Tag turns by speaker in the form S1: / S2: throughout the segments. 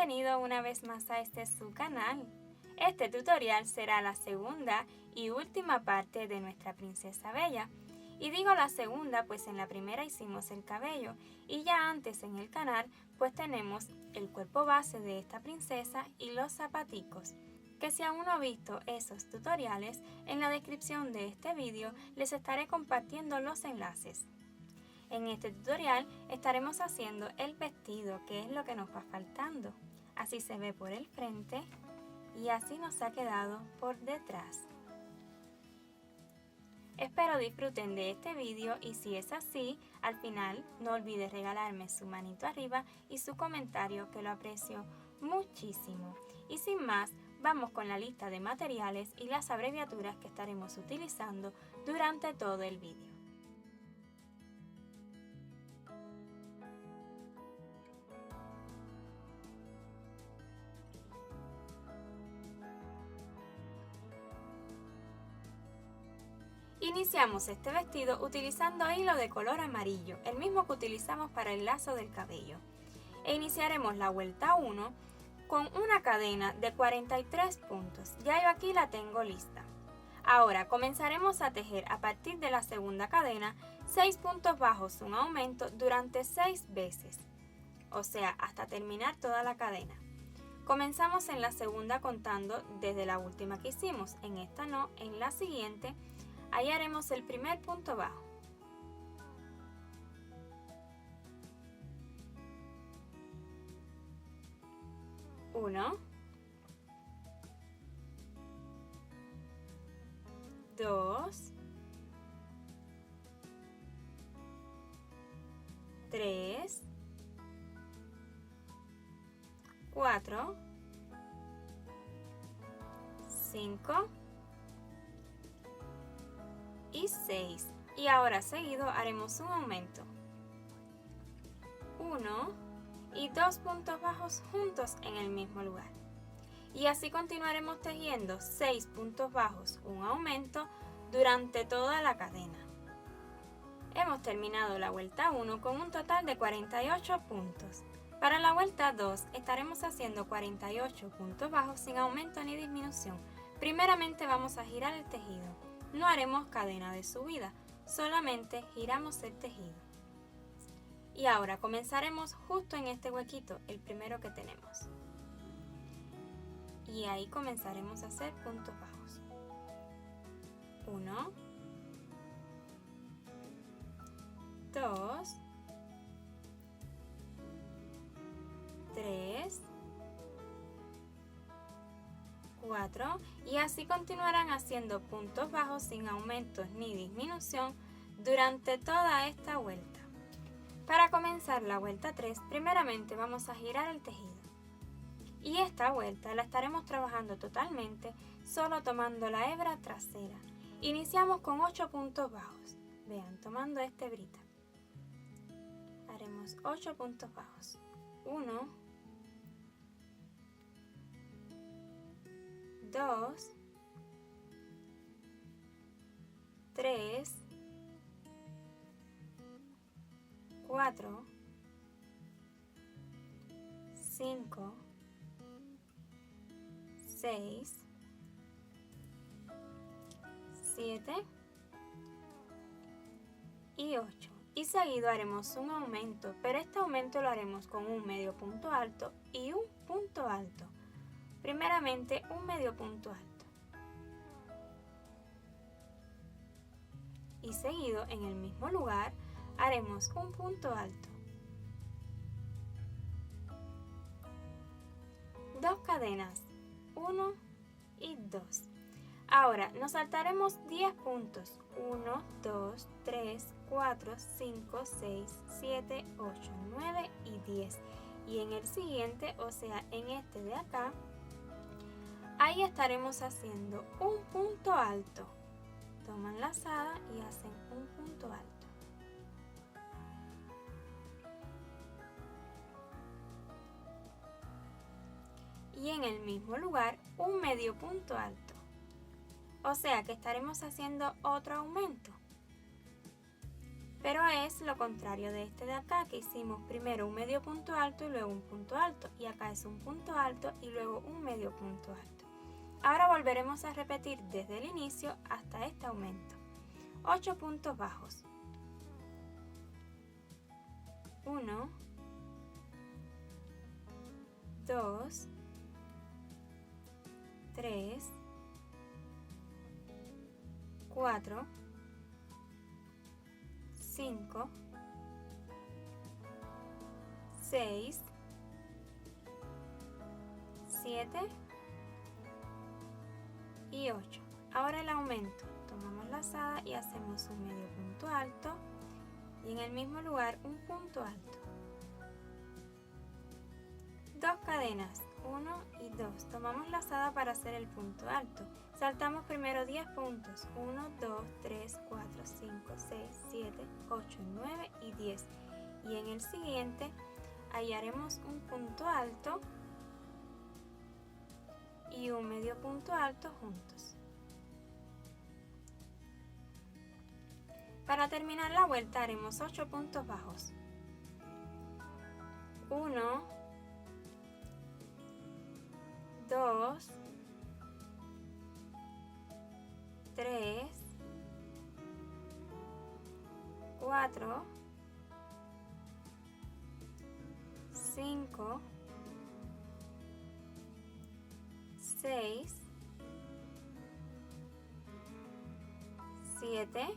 S1: bienvenido una vez más a este su canal. Este tutorial será la segunda y última parte de nuestra princesa bella. Y digo la segunda pues en la primera hicimos el cabello y ya antes en el canal pues tenemos el cuerpo base de esta princesa y los zapaticos. Que si aún no ha visto esos tutoriales, en la descripción de este vídeo les estaré compartiendo los enlaces. En este tutorial estaremos haciendo el vestido, que es lo que nos va faltando. Así se ve por el frente y así nos ha quedado por detrás. Espero disfruten de este vídeo y si es así, al final no olvides regalarme su manito arriba y su comentario, que lo aprecio muchísimo. Y sin más, vamos con la lista de materiales y las abreviaturas que estaremos utilizando durante todo el vídeo. Iniciamos este vestido utilizando hilo de color amarillo, el mismo que utilizamos para el lazo del cabello. E iniciaremos la vuelta 1 con una cadena de 43 puntos. Ya yo aquí la tengo lista. Ahora comenzaremos a tejer a partir de la segunda cadena 6 puntos bajos, un aumento durante 6 veces, o sea, hasta terminar toda la cadena. Comenzamos en la segunda contando desde la última que hicimos, en esta no, en la siguiente. Ahí haremos el primer punto bajo. Uno, dos, tres, cuatro, cinco y 6. Y ahora seguido haremos un aumento. 1 y 2 puntos bajos juntos en el mismo lugar. Y así continuaremos tejiendo 6 puntos bajos, un aumento durante toda la cadena. Hemos terminado la vuelta 1 con un total de 48 puntos. Para la vuelta 2 estaremos haciendo 48 puntos bajos sin aumento ni disminución. Primeramente vamos a girar el tejido. No haremos cadena de subida, solamente giramos el tejido. Y ahora comenzaremos justo en este huequito, el primero que tenemos. Y ahí comenzaremos a hacer puntos bajos. 1, 2, 3, 4 y así continuarán haciendo puntos bajos sin aumentos ni disminución durante toda esta vuelta. Para comenzar la vuelta 3, primeramente vamos a girar el tejido. Y esta vuelta la estaremos trabajando totalmente solo tomando la hebra trasera. Iniciamos con 8 puntos bajos. Vean, tomando esta hebrita. Haremos 8 puntos bajos. 1, 2, 3, 4, 5, 6, 7 y 8. Y seguido haremos un aumento, pero este aumento lo haremos con un medio punto alto y un punto alto. Primeramente un medio punto alto y seguido en el mismo lugar haremos un punto alto, 2 cadenas, 1 y 2. Ahora nos saltaremos 10 puntos, 1, 2, 3, 4, 5, 6, 7, 8, 9 y 10. Y en el siguiente, o sea en este de acá, ahí estaremos haciendo un punto alto. Toman lazada y hacen un punto alto. Y en el mismo lugar un medio punto alto. O sea que estaremos haciendo otro aumento. pero es lo contrario de este de acá, que hicimos primero un medio punto alto y luego un punto alto, y acá es un punto alto y luego un medio punto alto. Ahora volveremos a repetir desde el inicio hasta este aumento. 8 puntos bajos. 1, 2, 3, 4, 5, 6, 7 y 8. Ahora el aumento. Tomamos lazada y hacemos un medio punto alto y en el mismo lugar un punto alto. 2 cadenas, 1 y 2. Tomamos lazada para hacer el punto alto. Saltamos primero 10 puntos, 1, 2, 3, 4, 5, 6, 7, 8, 9 y 10. Y en el siguiente hallaremos un punto alto y un medio punto alto juntos. Para terminar la vuelta haremos 8 puntos bajos. 1, 2, 3, 4, 5, 6, 7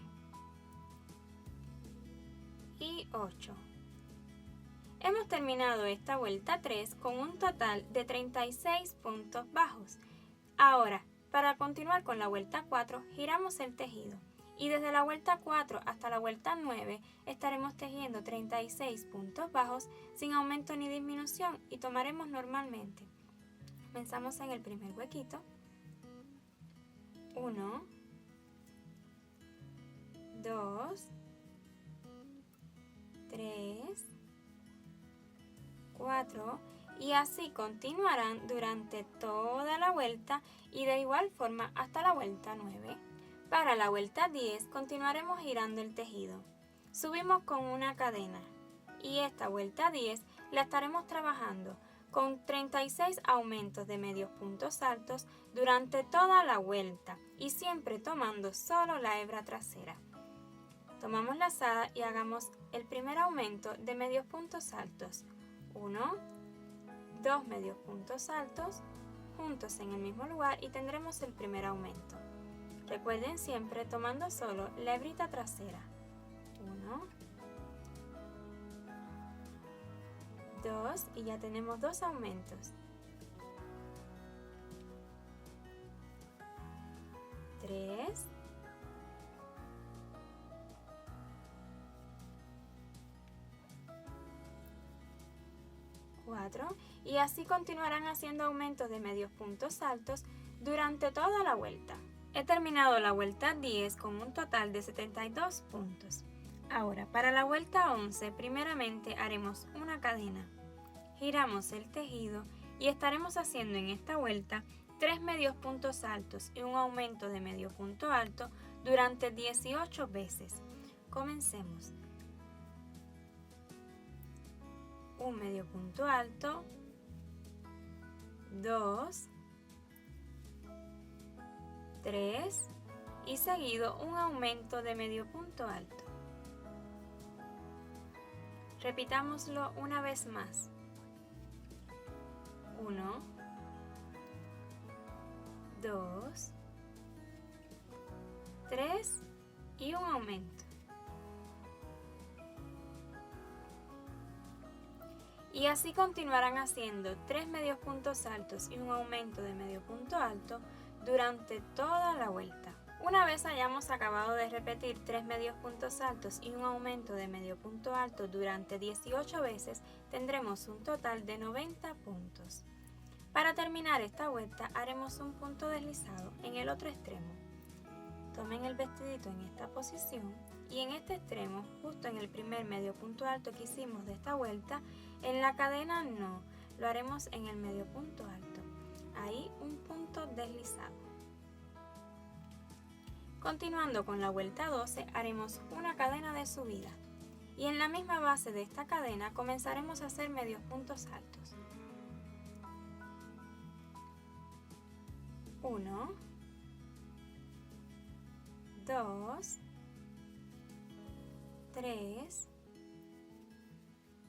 S1: y 8. Hemos terminado esta vuelta 3 con un total de 36 puntos bajos. Ahora, para continuar con la vuelta 4, giramos el tejido y desde la vuelta 4 hasta la vuelta 9 estaremos tejiendo 36 puntos bajos sin aumento ni disminución y tomaremos normalmente. Comenzamos en el primer huequito. 1, 2, 3, 4 y así continuarán durante toda la vuelta y de igual forma hasta la vuelta 9. Para la vuelta 10 continuaremos girando el tejido. Subimos con una cadena y esta vuelta 10 la estaremos trabajando con 36 aumentos de medios puntos altos durante toda la vuelta y siempre tomando solo la hebra trasera. Tomamos lazada y hagamos el primer aumento de medios puntos altos. 1, 2 medios puntos altos juntos en el mismo lugar y tendremos el primer aumento. Recuerden siempre tomando solo la hebrita trasera. 1, 2 y ya tenemos 2 aumentos. 3, 4 y así continuarán haciendo aumentos de medios puntos altos durante toda la vuelta. He terminado la vuelta 10 con un total de 72 puntos. Ahora, para la vuelta 11, primeramente haremos una cadena. Giramos el tejido y estaremos haciendo en esta vuelta 3 medios puntos altos y un aumento de medio punto alto durante 18 veces. Comencemos. Un medio punto alto, 2, 3 y seguido un aumento de medio punto alto. Repitámoslo una vez más. 1, 2, 3 y un aumento. Y así continuarán haciendo 3 medios puntos altos y un aumento de medio punto alto durante toda la vuelta. Una vez hayamos acabado de repetir 3 medios puntos altos y un aumento de medio punto alto durante 18 veces, tendremos un total de 90 puntos. Para terminar esta vuelta haremos un punto deslizado en el otro extremo. Tomen el vestidito en esta posición y en este extremo, justo en el primer medio punto alto que hicimos de esta vuelta, en la cadena no, lo haremos en el medio punto alto. Ahí un punto deslizado. Continuando con la vuelta 12, haremos una cadena de subida. Y en la misma base de esta cadena comenzaremos a hacer medios puntos altos. 1, 2, 3,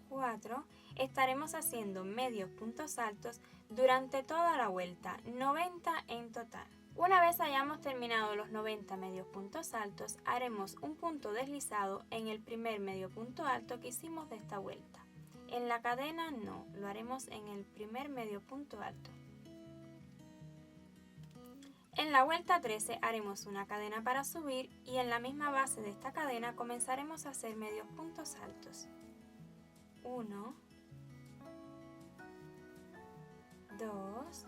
S1: 4. Estaremos haciendo medios puntos altos durante toda la vuelta, 90 en total. Una vez hayamos terminado los 90 medios puntos altos, haremos un punto deslizado en el primer medio punto alto que hicimos de esta vuelta. En la cadena no, lo haremos en el primer medio punto alto. En la vuelta 13 haremos una cadena para subir y en la misma base de esta cadena comenzaremos a hacer medios puntos altos. 1, 2,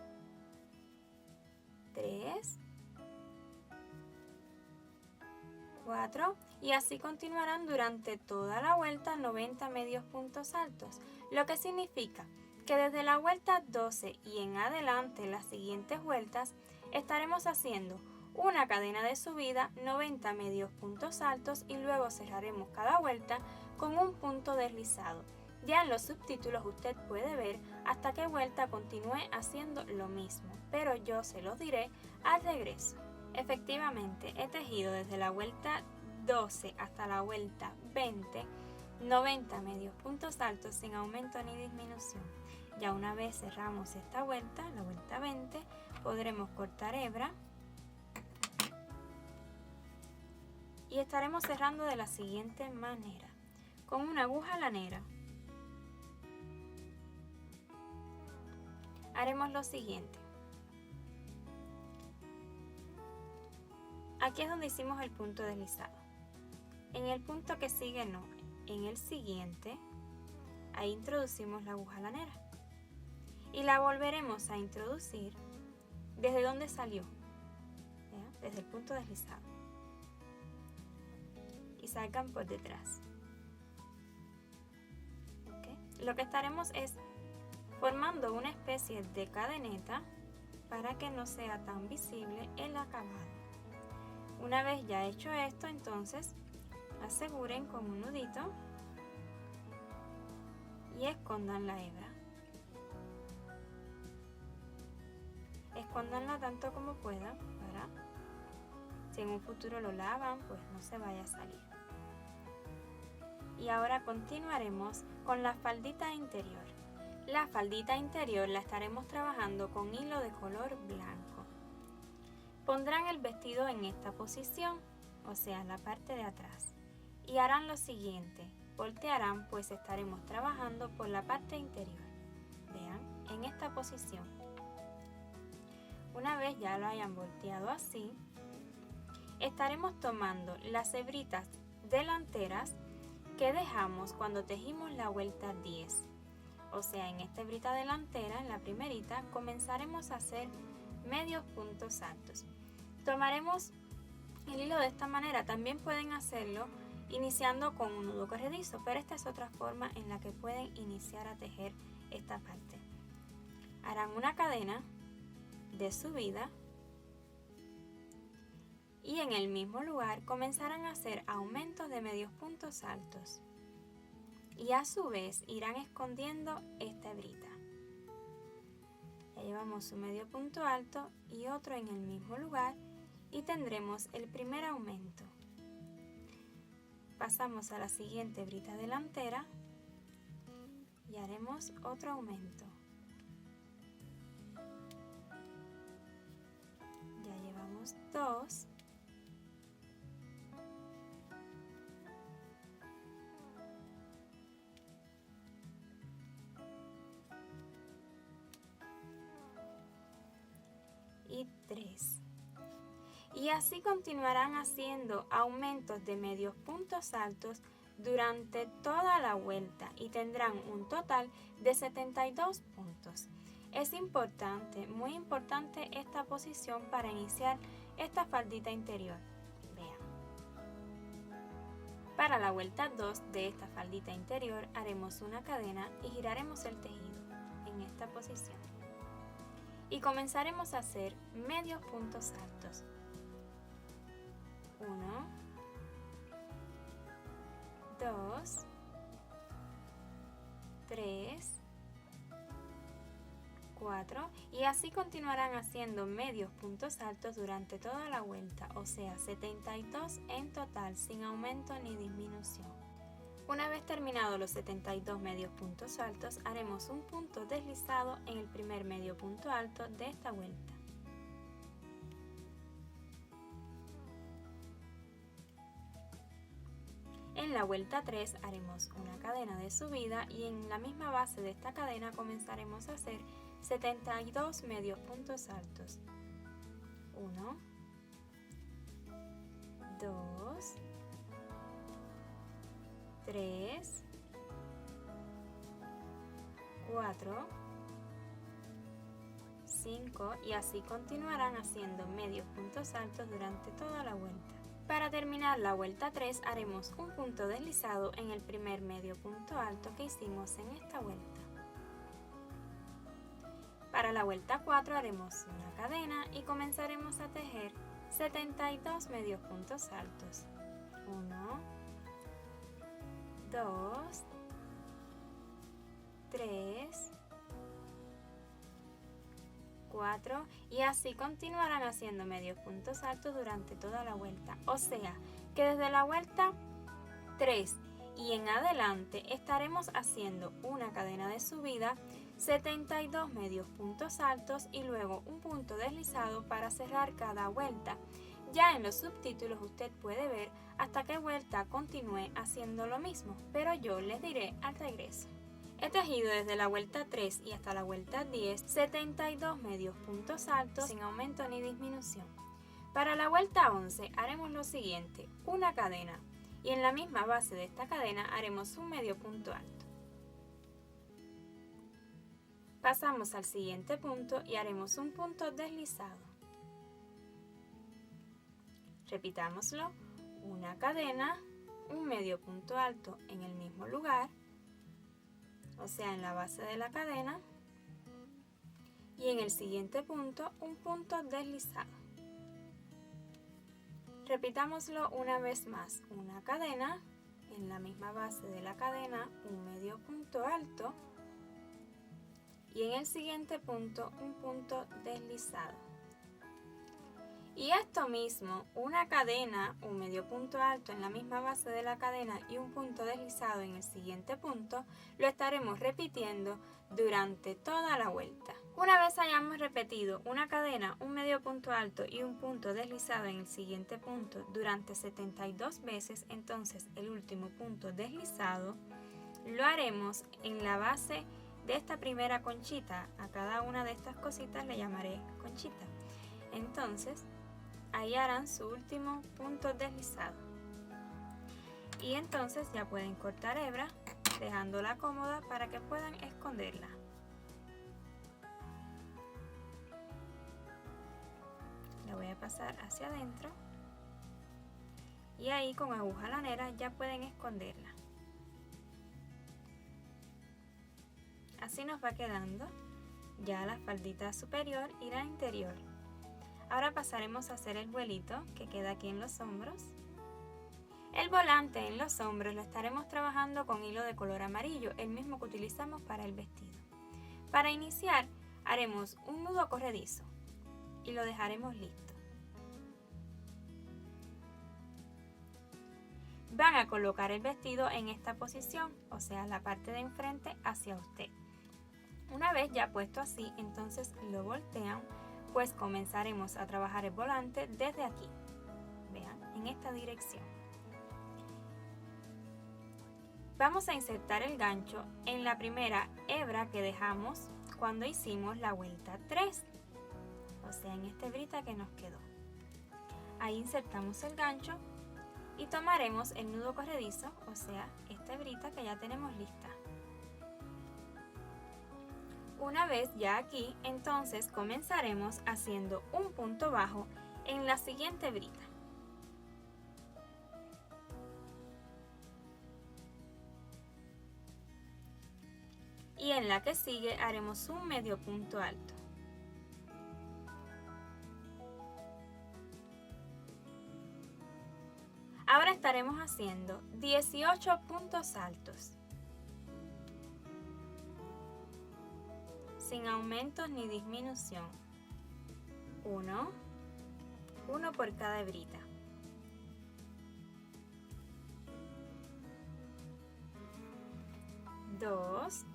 S1: 3, 4 y así continuarán durante toda la vuelta 90 medios puntos altos, lo que significa que desde la vuelta 12 y en adelante las siguientes vueltas estaremos haciendo una cadena de subida, 90 medios puntos altos y luego cerraremos cada vuelta con un punto deslizado. Ya en los subtítulos usted puede ver hasta qué vuelta continúe haciendo lo mismo, pero yo se los diré al regreso. Efectivamente, he tejido desde la vuelta 12 hasta la vuelta 20, 90 medios puntos altos sin aumento ni disminución. Ya una vez cerramos esta vuelta, la vuelta 20, podremos cortar hebra y estaremos cerrando de la siguiente manera, con una aguja lanera. Haremos lo siguiente. Aquí es donde hicimos el punto deslizado. En el punto que sigue no, en el siguiente, ahí introducimos la aguja lanera. Y la volveremos a introducir desde donde salió, ¿ya? Desde el punto deslizado. Y salgan por detrás. ¿Okay? Lo que estaremos es formando una especie de cadeneta para que no sea tan visible el acabado. Una vez ya hecho esto, entonces aseguren con un nudito y escondan la hebra. Escóndanla tanto como puedan para, si en un futuro lo lavan, pues no se vaya a salir. Y ahora continuaremos con la faldita interior. La faldita interior la estaremos trabajando con hilo de color blanco. Pondrán el vestido en esta posición, o sea, la parte de atrás. Y harán lo siguiente, voltearán pues estaremos trabajando por la parte interior. Vean, en esta posición. Una vez ya lo hayan volteado así, estaremos tomando las hebritas delanteras que dejamos cuando tejimos la vuelta 10. O sea, en esta hebrita delantera, en la primerita, comenzaremos a hacer medios puntos altos. Tomaremos el hilo de esta manera, también pueden hacerlo iniciando con un nudo corredizo, pero esta es otra forma en la que pueden iniciar a tejer esta parte. Harán una cadena de subida y en el mismo lugar comenzarán a hacer aumentos de medios puntos altos. Y a su vez irán escondiendo esta hebrita. Ya llevamos un medio punto alto y otro en el mismo lugar y tendremos el primer aumento. Pasamos a la siguiente hebrita delantera y haremos otro aumento. Ya llevamos 2. Y 3. Y así continuarán haciendo aumentos de medios puntos altos durante toda la vuelta y tendrán un total de 72 puntos. Es importante, muy importante esta posición para iniciar esta faldita interior. Vean. Para la vuelta 2 de esta faldita interior haremos una cadena y giraremos el tejido en esta posición. Y comenzaremos a hacer medios puntos altos. 2, 3, 4 y así continuarán haciendo medios puntos altos durante toda la vuelta, o sea 72 en total sin aumento ni disminución. Una vez terminados los 72 medios puntos altos, haremos un punto deslizado en el primer medio punto alto de esta vuelta. En la vuelta 3 haremos una cadena de subida y en la misma base de esta cadena comenzaremos a hacer 72 medios puntos altos. 1, 2, 3, 4, 5 y así continuarán haciendo medios puntos altos durante toda la vuelta. Para terminar la vuelta 3 haremos un punto deslizado en el primer medio punto alto que hicimos en esta vuelta. Para la vuelta 4 haremos una cadena y comenzaremos a tejer 72 medios puntos altos. 1, 2, 3, 4 y así continuarán haciendo medios puntos altos durante toda la vuelta. O sea que desde la vuelta 3 y en adelante estaremos haciendo una cadena de subida, 72 medios puntos altos y luego un punto deslizado para cerrar cada vuelta. Ya en los subtítulos usted puede ver hasta qué vuelta continúe haciendo lo mismo, pero yo les diré al regreso. He tejido desde la vuelta 3 y hasta la vuelta 10 72 medios puntos altos sin aumento ni disminución. Para la vuelta 11 haremos lo siguiente, una cadena y en la misma base de esta cadena haremos un medio punto alto. Pasamos al siguiente punto y haremos un punto deslizado. Repitámoslo, una cadena, un medio punto alto en el mismo lugar, o sea en la base de la cadena, y en el siguiente punto un punto deslizado. Repitámoslo una vez más, una cadena, en la misma base de la cadena un medio punto alto y en el siguiente punto un punto deslizado. Y esto mismo, una cadena, un medio punto alto en la misma base de la cadena y un punto deslizado en el siguiente punto, lo estaremos repitiendo durante toda la vuelta. Una vez hayamos repetido una cadena, un medio punto alto y un punto deslizado en el siguiente punto durante 72 veces, entonces el último punto deslizado lo haremos en la base de esta primera conchita. A cada una de estas cositas le llamaré conchita. Entonces, ahí harán su último punto deslizado. Y entonces ya pueden cortar hebra, dejándola cómoda para que puedan esconderla. La voy a pasar hacia adentro. Y ahí con aguja lanera ya pueden esconderla. Así nos va quedando. Ya la faldita superior y la interior. Ahora pasaremos a hacer el vuelito que queda aquí en los hombros. El volante en los hombros lo estaremos trabajando con hilo de color amarillo, el mismo que utilizamos para el vestido. Para iniciar haremos un nudo corredizo y lo dejaremos listo. Van a colocar el vestido en esta posición, o sea la parte de enfrente hacia usted. Una vez ya puesto así, entonces lo voltean, pues comenzaremos a trabajar el volante desde aquí, vean, en esta dirección. Vamos a insertar el gancho en la primera hebra que dejamos cuando hicimos la vuelta 3, o sea en esta hebrita que nos quedó. Ahí insertamos el gancho y tomaremos el nudo corredizo, o sea esta hebrita que ya tenemos lista. Una vez ya aquí, entonces comenzaremos haciendo un punto bajo en la siguiente hebrita. Y en la que sigue haremos un medio punto alto. Ahora estaremos haciendo 18 puntos altos, sin aumentos ni disminución. Uno por cada hebrita. 2,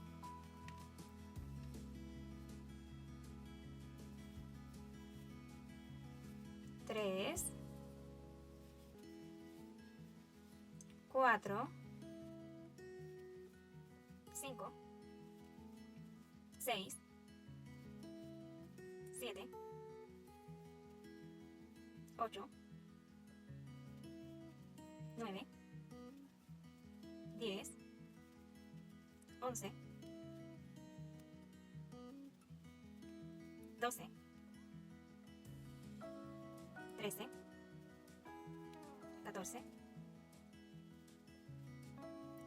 S1: 3, 4, 5, 6, 7, 8, 9, 10, 11, 12, 13, 14,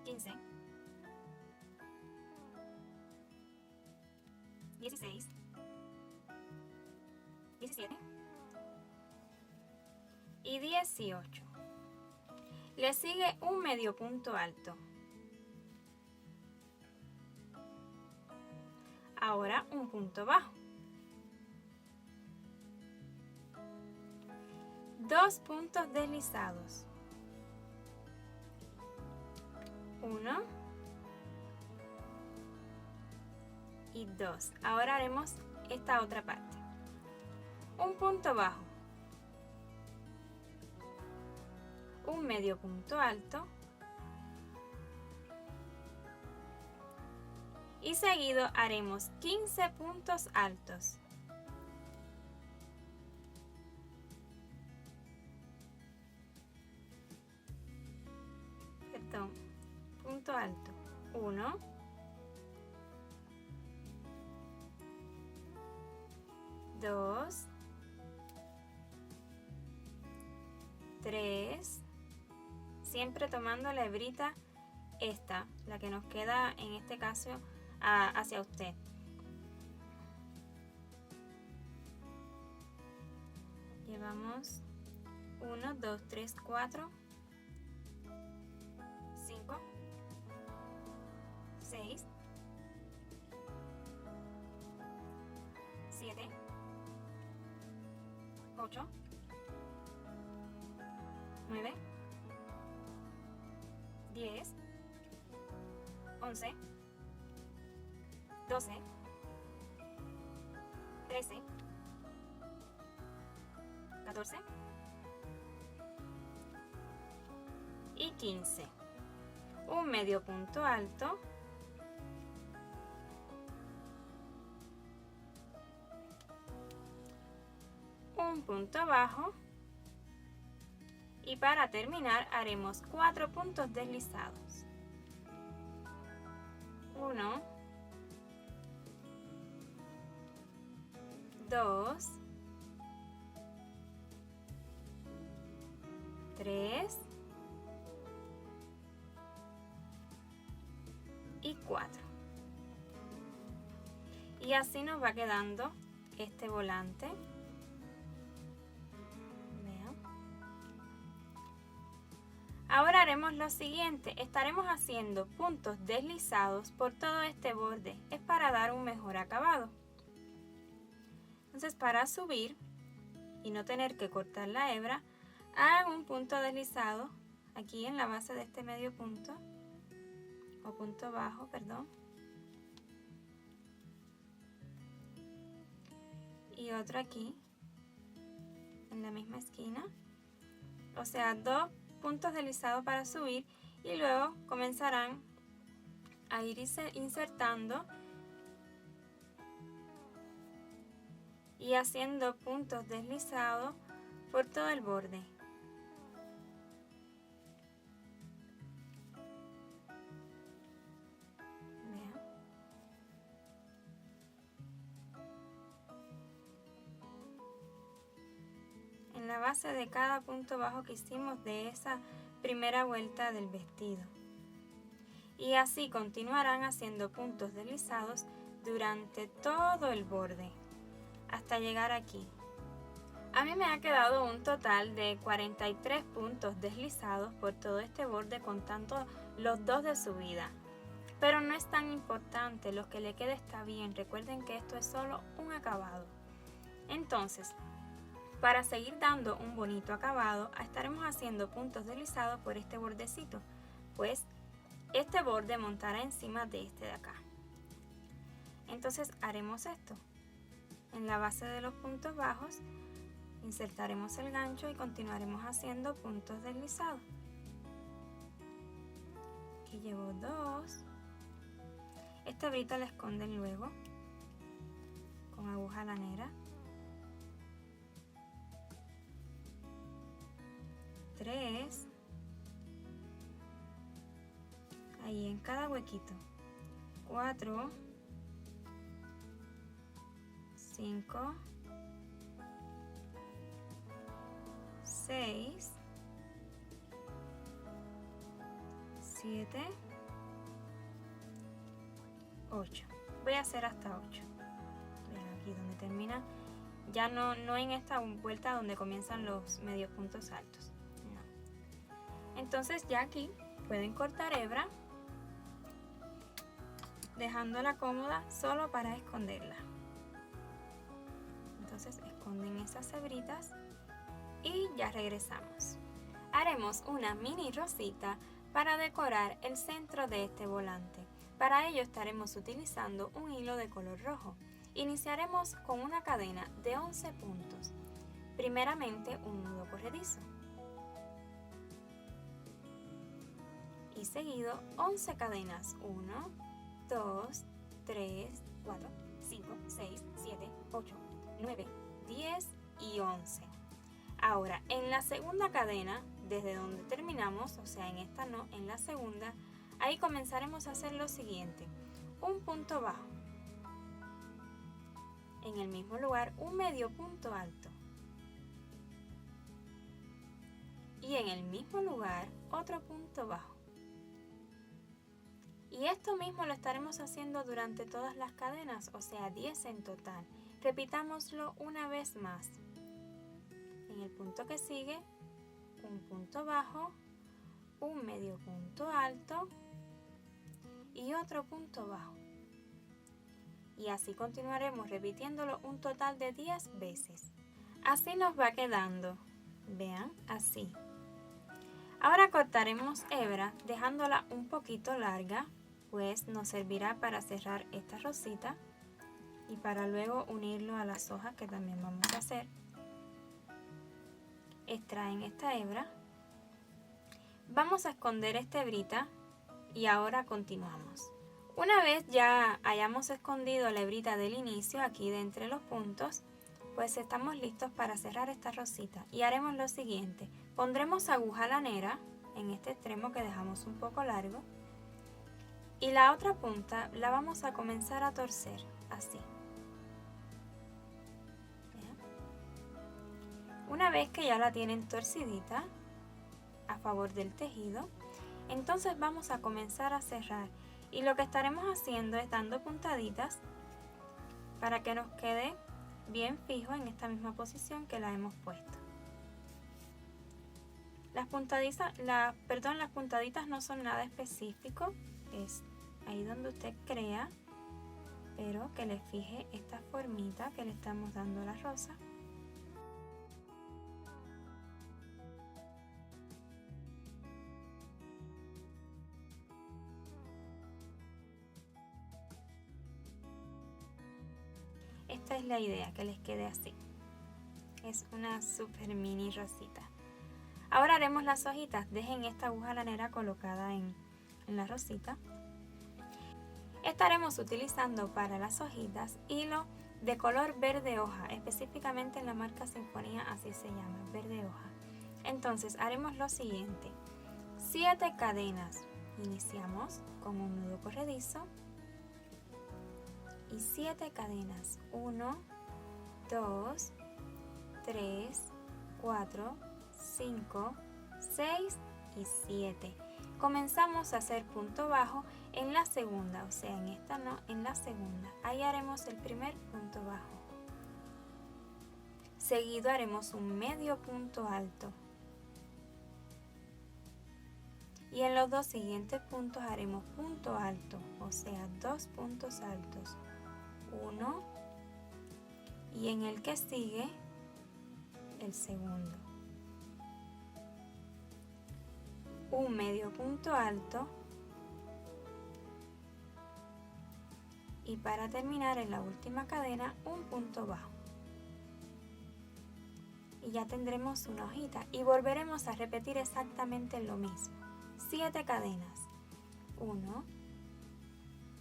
S1: 15, 16, 17 y 18. Le sigue un medio punto alto. Ahora un punto bajo. 2 puntos deslizados. 1 y 2. Ahora haremos esta otra parte. Un punto bajo. Un medio punto alto. Y seguido haremos 15 puntos altos. Perdón, punto alto. 1, 2, 3, siempre tomando la hebrita esta, la que nos queda en este caso hacia usted. Llevamos 1, 2, 3, 4, 5, 6, 7, 8, 9, 10, 11, 12, 13, 14 y 15. Un medio punto alto. Un punto bajo. Y para terminar haremos 4 puntos deslizados. 1, 2, 3 y 4. Y así nos va quedando este volante. Vean. Ahora haremos lo siguiente, estaremos haciendo puntos deslizados por todo este borde. Es para dar un mejor acabado. Entonces, para subir y no tener que cortar la hebra, hagan un punto deslizado aquí en la base de este medio punto, o punto bajo, perdón. Y otro aquí, en la misma esquina. O sea, 2 puntos deslizados para subir y luego comenzarán a ir insertando y haciendo puntos deslizados por todo el borde. Vean. En la base de cada punto bajo que hicimos de esa primera vuelta del vestido. Y así continuarán haciendo puntos deslizados durante todo el borde hasta llegar aquí. A mí me ha quedado un total de 43 puntos deslizados por todo este borde contando los 2 de subida. Pero no es tan importante, lo que le quede está bien, recuerden que esto es solo un acabado. Entonces, para seguir dando un bonito acabado, estaremos haciendo puntos deslizados por este bordecito, pues este borde montará encima de este de acá. Entonces haremos esto. En la base de los puntos bajos, insertaremos el gancho y continuaremos haciendo puntos deslizados. Aquí llevo 2. Esta hebrita la esconden luego con aguja lanera. 3. Ahí en cada huequito. 4. 5. 6, 7, 8. Voy a hacer hasta 8. Vean aquí donde termina. Ya no en esta vuelta donde comienzan los medios puntos altos. No. Entonces ya aquí pueden cortar hebra, dejándola cómoda solo para esconderla. Entonces esconden esas hebritas. Y ya regresamos. Haremos una mini rosita para decorar el centro de este volante. Para ello estaremos utilizando un hilo de color rojo. Iniciaremos con una cadena de 11 puntos. Primeramente un nudo corredizo. Y seguido 11 cadenas. 1, 2, 3, 4, 5, 6, 7, 8, 9, 10 y 11. Ahora, en la segunda cadena, desde donde terminamos, o sea, en esta no, en la segunda, ahí comenzaremos a hacer lo siguiente. Un punto bajo. En el mismo lugar, un medio punto alto. Y en el mismo lugar, otro punto bajo. Y esto mismo lo estaremos haciendo durante todas las cadenas, o sea, 10 en total. Repitámoslo una vez más. En el punto que sigue, un punto bajo, un medio punto alto y otro punto bajo. Y así continuaremos repitiéndolo un total de 10 veces. Así nos va quedando. Vean, así. Ahora cortaremos hebra dejándola un poquito larga, pues nos servirá para cerrar esta rosita y para luego unirlo a las hojas que también vamos a hacer. Extraen esta hebra, vamos a esconder esta hebrita y ahora continuamos. Una vez ya hayamos escondido la hebrita del inicio aquí de entre los puntos, pues estamos listos para cerrar esta rosita y haremos lo siguiente. Pondremos aguja lanera en este extremo que dejamos un poco largo y la otra punta la vamos a comenzar a torcer así. Una vez que ya la tienen torcidita a favor del tejido, entonces vamos a comenzar a cerrar y lo que estaremos haciendo es dando puntaditas para que nos quede bien fijo en esta misma posición que la hemos puesto. Las puntaditas no son nada específico, es ahí donde usted crea, pero que le fije esta formita que le estamos dando a la rosa. Esta es la idea, que les quede así. Es una super mini rosita. Ahora haremos las hojitas. Dejen esta aguja lanera colocada en la rosita. Estaremos utilizando para las hojitas hilo de color verde hoja, específicamente en la marca Sinfonía, así se llama, verde hoja. Entonces haremos lo siguiente. 7 cadenas. Iniciamos con un nudo corredizo. Y 7 cadenas. 1, 2, 3, 4, 5, 6 y 7. Comenzamos a hacer punto bajo en la segunda, o sea, en esta no, en la segunda. Ahí haremos el primer punto bajo. Seguido haremos un medio punto alto. Y en los dos siguientes puntos haremos punto alto, o sea, 2 puntos altos. Uno, y en el que sigue, el segundo. Un medio punto alto. Y para terminar en la última cadena, un punto bajo. Y ya tendremos una hojita y volveremos a repetir exactamente lo mismo. 7 cadenas. 1,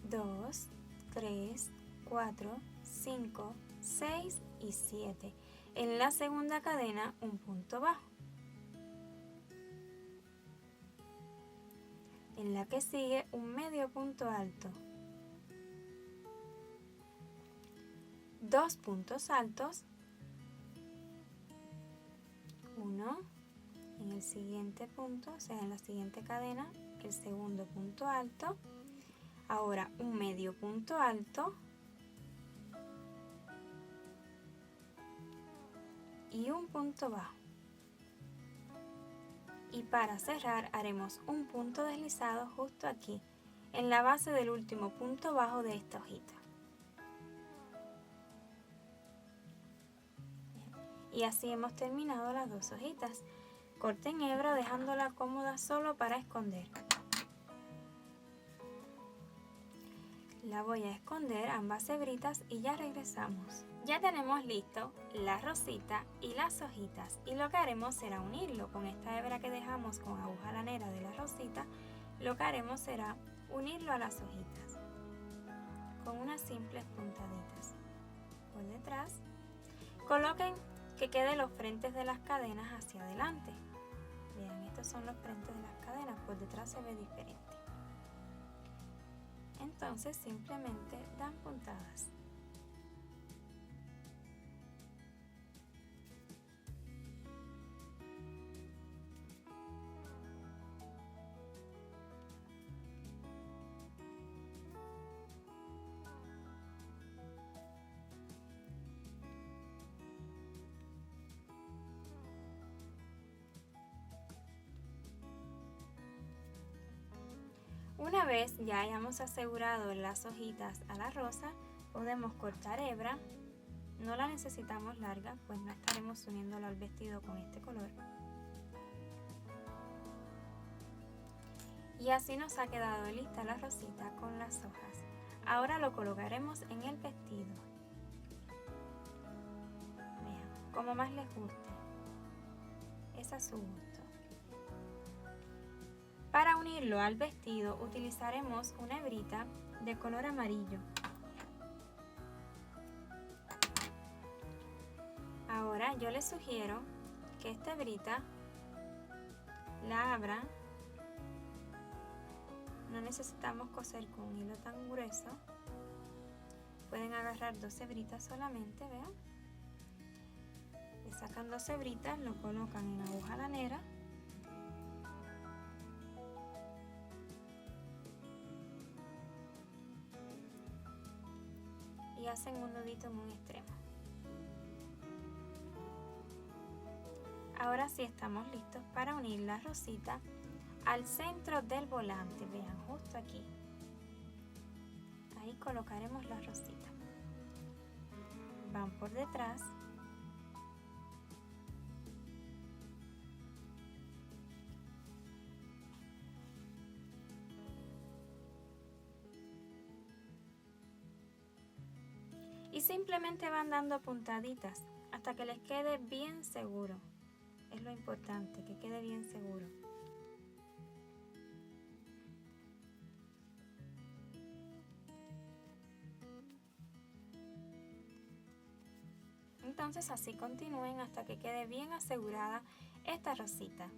S1: 2, 3, 4, 5, 6 y 7. En la segunda cadena, un punto bajo. En la que sigue, un medio punto alto. 2 puntos altos. 1, en el siguiente punto, o sea, en la siguiente cadena, el segundo punto alto. Ahora un medio punto alto y un punto bajo. Y para cerrar haremos un punto deslizado justo aquí, en la base del último punto bajo de esta hojita. Y así hemos terminado las 2 hojitas. Corten hebra dejándola cómoda solo para esconder. La voy a esconder ambas hebritas y ya regresamos. Ya tenemos listo la rosita y las hojitas y lo que haremos será unirlo con esta hebra que dejamos con aguja lanera de la rosita. Lo que haremos será unirlo a las hojitas con unas simples puntaditas por detrás. Coloquen que queden los frentes de las cadenas hacia adelante. Vean, estos son los frentes de las cadenas, por detrás se ve diferente. Entonces simplemente dan puntadas. Una vez ya hayamos asegurado las hojitas a la rosa, podemos cortar hebra. No la necesitamos larga, pues no estaremos uniéndolo al vestido con este color. Y así nos ha quedado lista la rosita con las hojas. Ahora lo colocaremos en el vestido. Vean, como más les guste. Es a su gusto. Para unirlo al vestido utilizaremos una hebrita de color amarillo. Ahora yo les sugiero que esta hebrita la abran. No necesitamos coser con un hilo tan grueso. Pueden agarrar 2 hebritas solamente, vean. Le sacan 2 hebritas, lo colocan en aguja lanera. Y hacen un nudito en un extremo. Ahora sí estamos listos para unir la rosita al centro del volante, vean, justo aquí. Ahí colocaremos la rosita. Van por detrás. Y simplemente van dando puntaditas hasta que les quede bien seguro. Es lo importante, que quede bien seguro. Entonces así continúen hasta que quede bien asegurada esta rosita.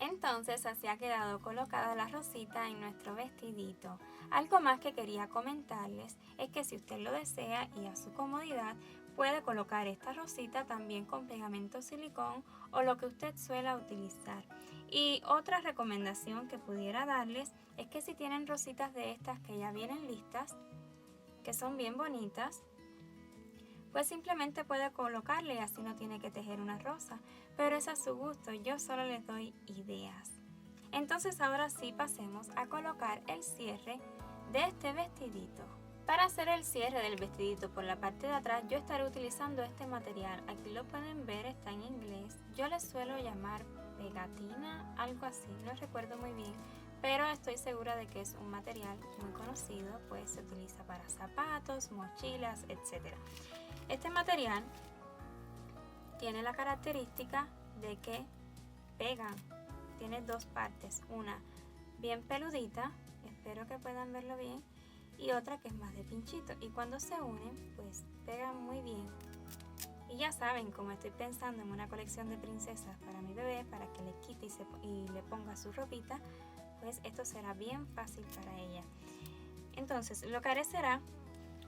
S1: Entonces así ha quedado colocada la rosita en nuestro vestidito. Algo más que quería comentarles es que si usted lo desea y a su comodidad, puede colocar esta rosita también con pegamento silicón o lo que usted suela utilizar. Y otra recomendación que pudiera darles es que si tienen rositas de estas que ya vienen listas, que son bien bonitas, pues simplemente puede colocarle y así no tiene que tejer una rosa, pero es a su gusto, yo solo les doy ideas. Entonces ahora sí pasemos a colocar el cierre de este vestidito. Para hacer el cierre del vestidito por la parte de atrás yo estaré utilizando este material, aquí lo pueden ver, está en inglés, yo le suelo llamar pegatina, algo así, no recuerdo muy bien, pero estoy segura de que es un material muy conocido, pues se utiliza para zapatos, mochilas, etc. Este material tiene la característica de que pega, tiene dos partes, una bien peludita, espero que puedan verlo bien, y otra que es más de pinchito, y cuando se unen pues pegan muy bien. Y ya saben, como estoy pensando en una colección de princesas para mi bebé, para que le quite y le ponga su ropita, pues esto será bien fácil para ella. Entonces lo que haré será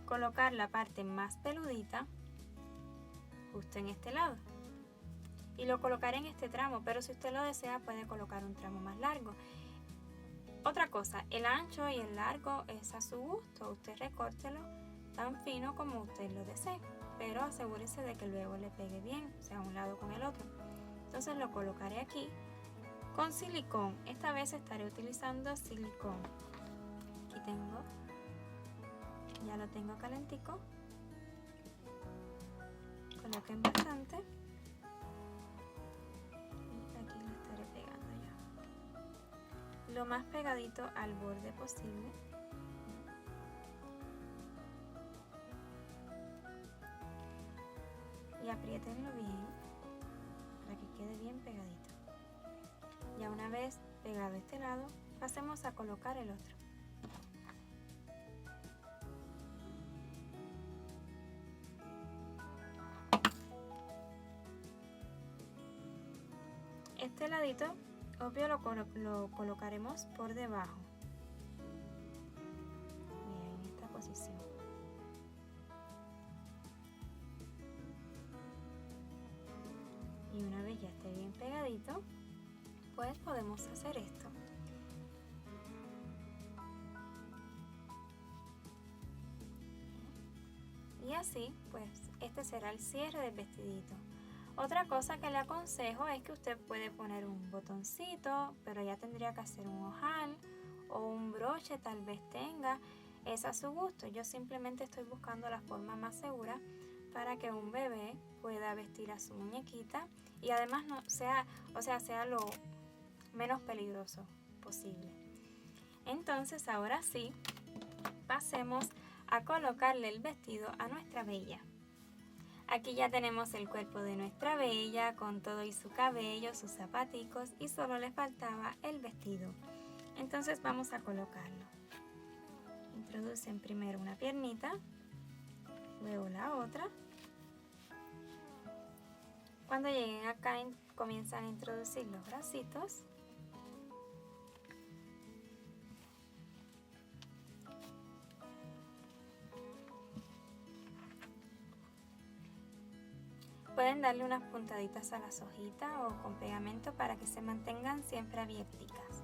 S1: colocar la parte más peludita justo en este lado y lo colocaré en este tramo, pero si usted lo desea puede colocar un tramo más largo. Otra cosa, el ancho y el largo es a su gusto, usted recórtelo tan fino como usted lo desee, pero asegúrese de que luego le pegue bien, o sea, un lado con el otro. Entonces lo colocaré aquí con silicón, esta vez estaré utilizando silicón. Aquí tengo, ya lo tengo calentico, coloquen bastante y aquí lo estaré pegando ya, lo más pegadito al borde posible. Y apriétenlo bien para que quede bien pegadito. Ya una vez pegado este lado, pasemos a colocar el otro. Este ladito, obvio, lo colocaremos por debajo. Miren, en esta posición. Y una vez ya esté bien pegadito, pues podemos hacer esto. Y así, pues, este será el cierre del vestidito. Otra cosa que le aconsejo es que usted puede poner un botoncito, pero ya tendría que hacer un ojal o un broche, tal vez tenga. Es a su gusto. Yo simplemente estoy buscando la forma más segura para que un bebé pueda vestir a su muñequita y además no sea, sea lo menos peligroso posible. Entonces ahora sí, pasemos a colocarle el vestido a nuestra bella. Aquí ya tenemos el cuerpo de nuestra bella con todo y su cabello, sus zapaticos y solo le faltaba el vestido. Entonces vamos a colocarlo. Introducen primero una piernita, luego la otra. Cuando lleguen acá comienzan a introducir los bracitos. Pueden darle unas puntaditas a las hojitas o con pegamento para que se mantengan siempre abierticas.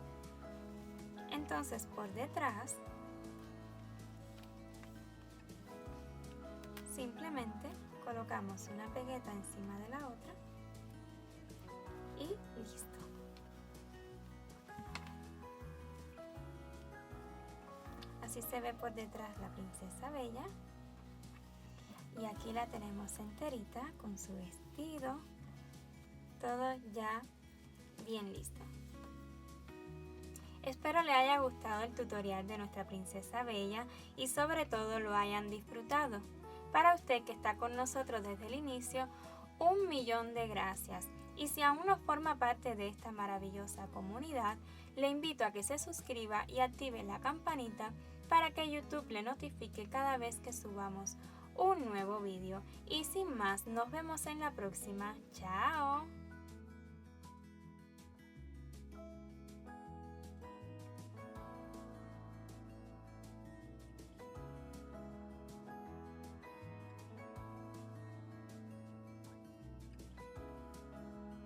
S1: Entonces por detrás simplemente colocamos una pegueta encima de la otra y listo. Así se ve por detrás la princesa bella. Y aquí la tenemos enterita con su vestido, todo ya bien listo. Espero le haya gustado el tutorial de nuestra princesa bella y sobre todo lo hayan disfrutado. Para usted que está con nosotros desde el inicio, 1.000.000 de gracias. Y si aún no forma parte de esta maravillosa comunidad, le invito a que se suscriba y active la campanita para que YouTube le notifique cada vez que subamos un nuevo vídeo. Y sin más, nos vemos en la próxima. ¡Chao!